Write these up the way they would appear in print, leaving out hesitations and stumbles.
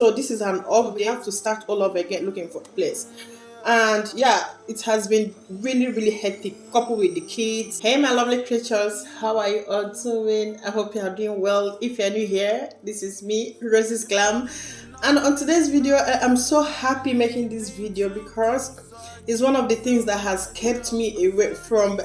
So this is an off. They have to start all over again looking for a place. And yeah, it has been really hectic, coupled with the kids. Hey my lovely creatures, how are you all doing? I hope you are doing well. If you're new here, this is me, Rose's Glam. And on today's video, I am so happy making this video because it's one of the things that has kept me away from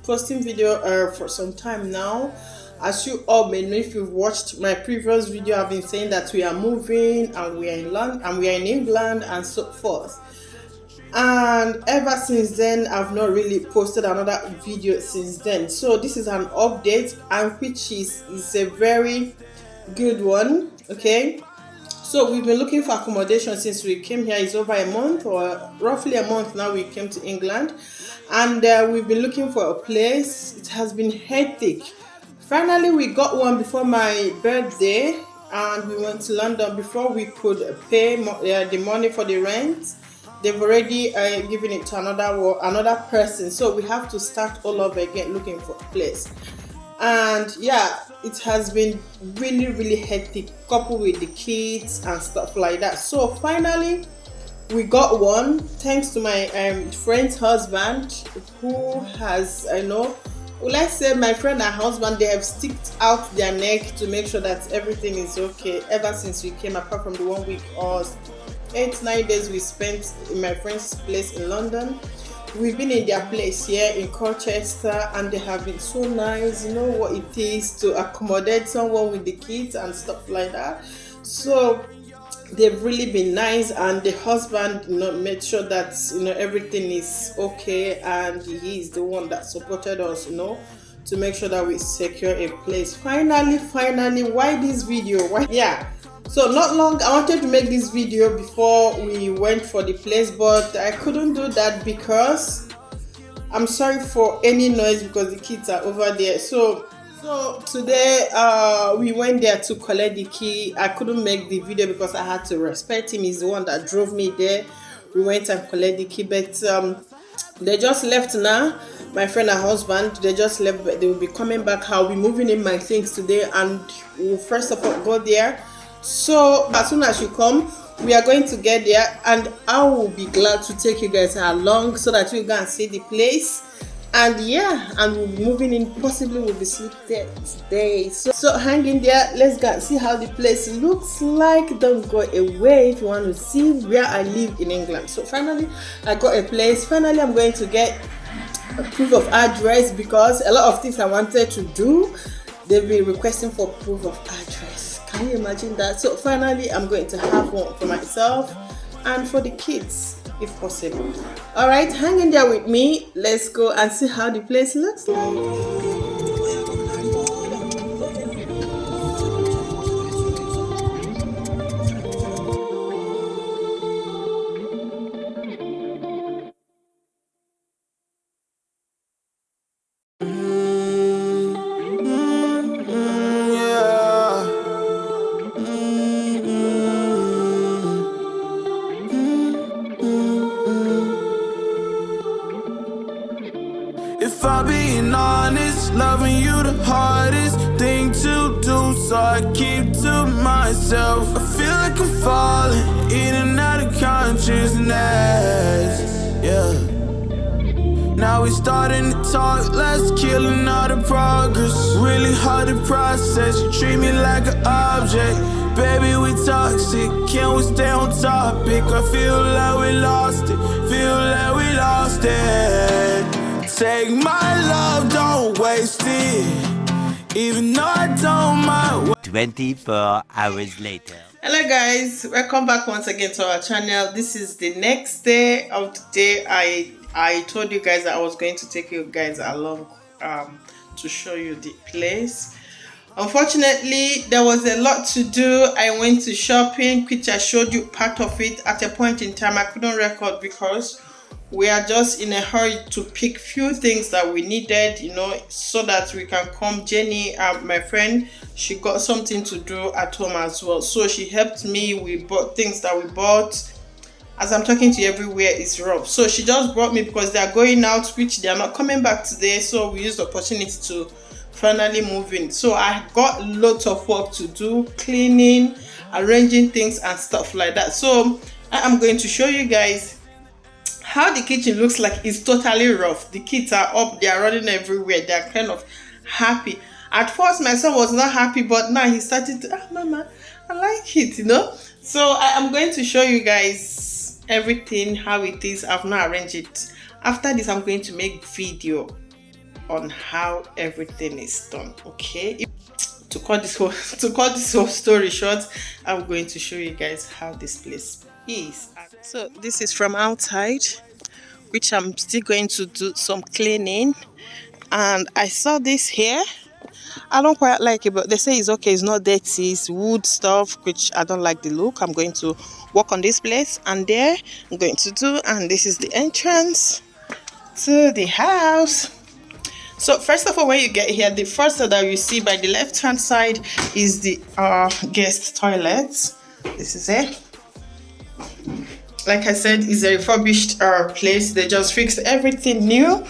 posting video for some time now. As you all may know, if you've watched my previous video, I've been saying that we are moving and we are in London and we are in England and so forth. And ever since then, I've not really posted another video since then. So this is an update, and which is a very good one. Okay, so we've been looking for accommodation since we came here. It's over a month, or roughly a month now we came to England, and we've been looking for a place. It has been hectic. Finally, we got one before my birthday, and we went to London before we could pay the money for the rent. They've already given it to another person, so we have to start all over again looking for a place. And yeah, it has been really hectic, coupled with the kids and stuff like that. So finally, we got one thanks to my friend's husband, who has, let's say my friend and husband, they have sticked out their neck to make sure that everything is okay ever since we came, apart from the 1 week or 8-9 days we spent in my friend's place in London. We've been in their place here in Colchester, and they have been so nice. You know what it is to accommodate someone with the kids and stuff like that. So they've really been nice, and the husband made sure that everything is okay, and he is the one that supported us to make sure that we secure a place. Finally, why this video? Why? Yeah, so not long I wanted to make this video before we went for the place, but I couldn't do that because I'm sorry for any noise because the kids are over there. So today we went there to collect the key. I couldn't make the video because I had to respect him. He's the one that drove me there. We went and collected the key, but they just left now. My friend and husband, they just left, but they will be coming back. I'll be moving in my things today, and we'll first of all go there. So as soon as you come, we are going to get there, and I will be glad to take you guys along so that you can see the place. And yeah, and we'll be moving in. Possibly we'll be sleeping there today. So hang in there. Let's go and see how the place looks like. Don't go away if you want to see where I live in England. So finally, I got a place. Finally, I'm going to get a proof of address because a lot of things I wanted to do, they've been requesting for proof of address. Can you imagine that? So finally, I'm going to have one for myself and for the kids, if possible. All right, hang in there with me. Let's go and see how the place looks like. If I'm being honest, loving you the hardest thing to do, so I keep to myself. I feel like I'm falling in and out of consciousness, yeah. Now we starting to talk, let's killing all the progress. Really hard to process, you treat me like an object. Baby, we toxic, can we stay on topic? I feel like we lost it, Take my love, don't waste it, even though I don't mind. 24 hours later. Hello guys, welcome back once again to our channel. This is the next day of the day. I told you guys that I was going to take you guys along to show you the place. Unfortunately, there was a lot to do. I went to shopping, which I showed you part of it. At a point in time, I couldn't record because we are just in a hurry to pick few things that we needed, so that we can come. Jenny, my friend, she got something to do at home as well, so she helped me. We bought things that we bought. As I'm talking to you, everywhere is rough, so she just brought me because they are going out, which they are not coming back today, so we used the opportunity to finally move in. So I got lots of work to do, cleaning, arranging things and stuff like that. So I am going to show you guys how the kitchen looks like. It's totally rough. The kids are up, they are running everywhere, they're kind of happy. At first my son was not happy, but now he started to, mama, I like it, you know. So I am going to show you guys everything, how it is. I've now arranged it. After this, I'm going to make video on how everything is done. Okay, to cut this whole story short, I'm going to show you guys how this place is. So this is from outside, which I'm still going to do some cleaning. And I saw this here. I don't quite like it, but they say it's okay, it's not dirty, it's wood stuff, which I don't like the look. I'm going to work on this place, and there I'm going to do, and this is the entrance to the house. So first of all, when you get here, the first that you see by the left hand side is the guest toilet. This is it. Like I said, it's a refurbished place. They just fixed everything new.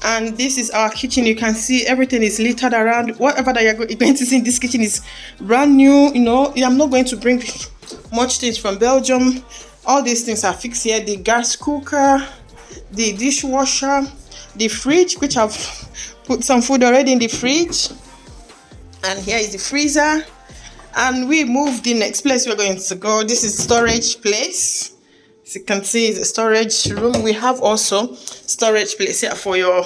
And this is our kitchen. You can see everything is littered around. Whatever that you're going to see in this kitchen is brand new. You know, I'm not going to bring much things from Belgium. All these things are fixed here. The gas cooker, the dishwasher, the fridge, which I've put some food already in the fridge. And here is the freezer. And we moved the next place we're going to go. This is storage place. As you can see, it's a storage room. We have also storage place here for your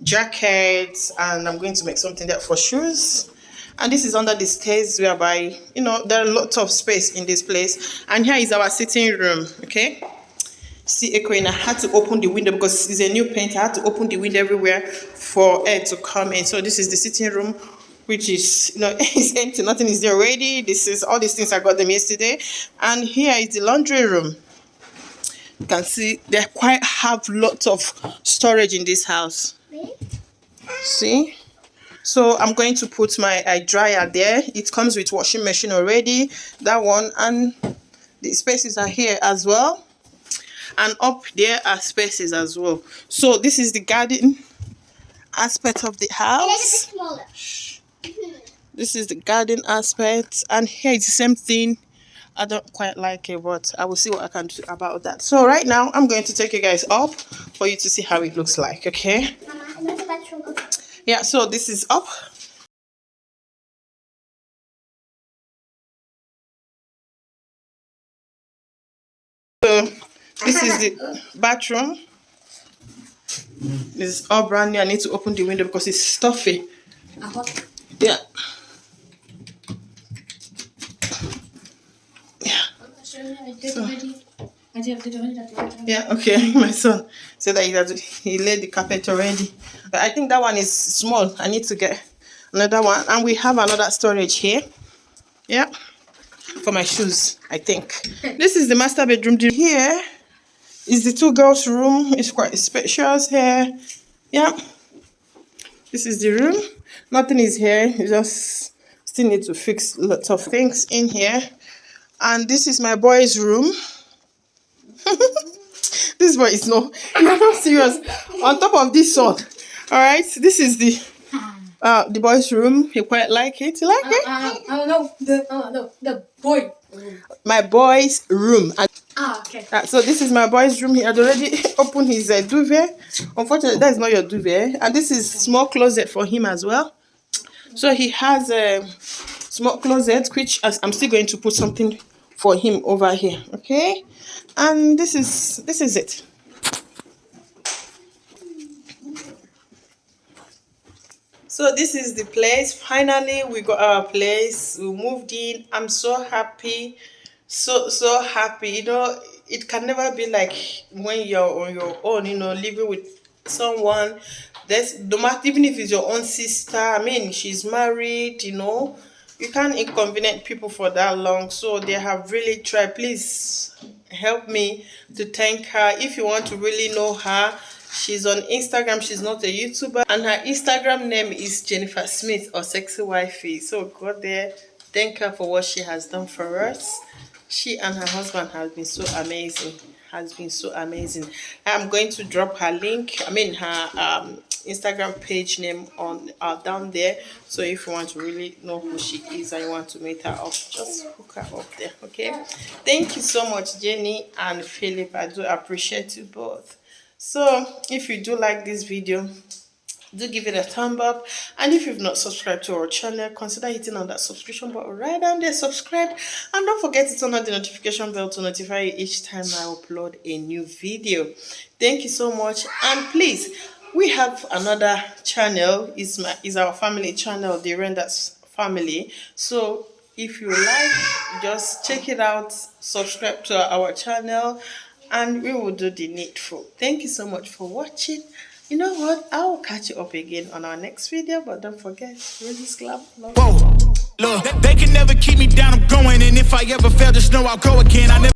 jackets, and I'm going to make something there for shoes. And this is under the stairs, whereby, you know, there are lots of space in this place. And here is our sitting room. Okay, see, echoing. I had to open the window because it's a new paint. I had to open the window everywhere for air to come in. So this is the sitting room, which is, you know, it's empty. Nothing is there already. This is all these things, I got them yesterday. And here is the laundry room. You can see they quite have lots of storage in this house. See? So I'm going to put my dryer there. It comes with washing machine already. That one, and the spaces are here as well. And up there are spaces as well. So this is the garden aspect of the house. This is the garden aspect, and here it's the same thing. I don't quite like it, but I will see what I can do about that. So right now, I'm going to take you guys up for you to see how it looks like, okay? Yeah, so this is up. So this is the bathroom. This is all brand new. I need to open the window because it's stuffy. Yeah. So, yeah, okay. My son said that he laid the carpet already, but I think that one is small. I need to get another one. And we have another storage here, yeah, for my shoes. I think this is the master bedroom. Here is the two girls' room. It's quite spacious here. Yeah, this is the room. Nothing is here. You just still need to fix lots of things in here. And this is my boy's room. This boy is not serious. On top of this one, all right. This is the boy's room. He quite like it. You like it? The boy. My boy's room. Okay. So this is my boy's room. He had already opened his duvet. Unfortunately, that is not your duvet. And this is small closet for him as well. So he has a small closet, which I'm still going to put something for him over here, okay? And this is it. So this is the place. Finally, we got our place. We moved in. I'm so happy, so happy. You know, it can never be like when you're on your own. You know, living with someone. There's no matter, even if it's your own sister. I mean, she's married. You know, you can't inconvenience people for that long. So they have really tried. Please help me to thank her. If you want to really know her, she's on Instagram. She's not a YouTuber, and her Instagram name is Jennifer Smith or Sexy Wifey. So go there, thank her for what she has done for us. She and her husband have been so amazing. I'm going to drop her link. I mean her Instagram page name on down there. So if you want to really know who she is and you want to meet her up, just hook her up there. Okay. Thank you so much, Jenny and Philip. I do appreciate you both. So if you do like this video, do give it a thumb up, and if you've not subscribed to our channel, consider hitting on that subscription button right down there. Subscribe, and don't forget to turn on the notification bell to notify you each time I upload a new video. Thank you so much, and please, we have another channel. Is our family channel, the Renders Family. So if you like, just check it out, subscribe to our channel, and we will do the needful. Thank you so much for watching. You know what? I will catch you up again on our next video, but don't forget, really slap. Whoa, look, they can never keep me down, I'm going, and if I ever fail, just know I'll go again. I never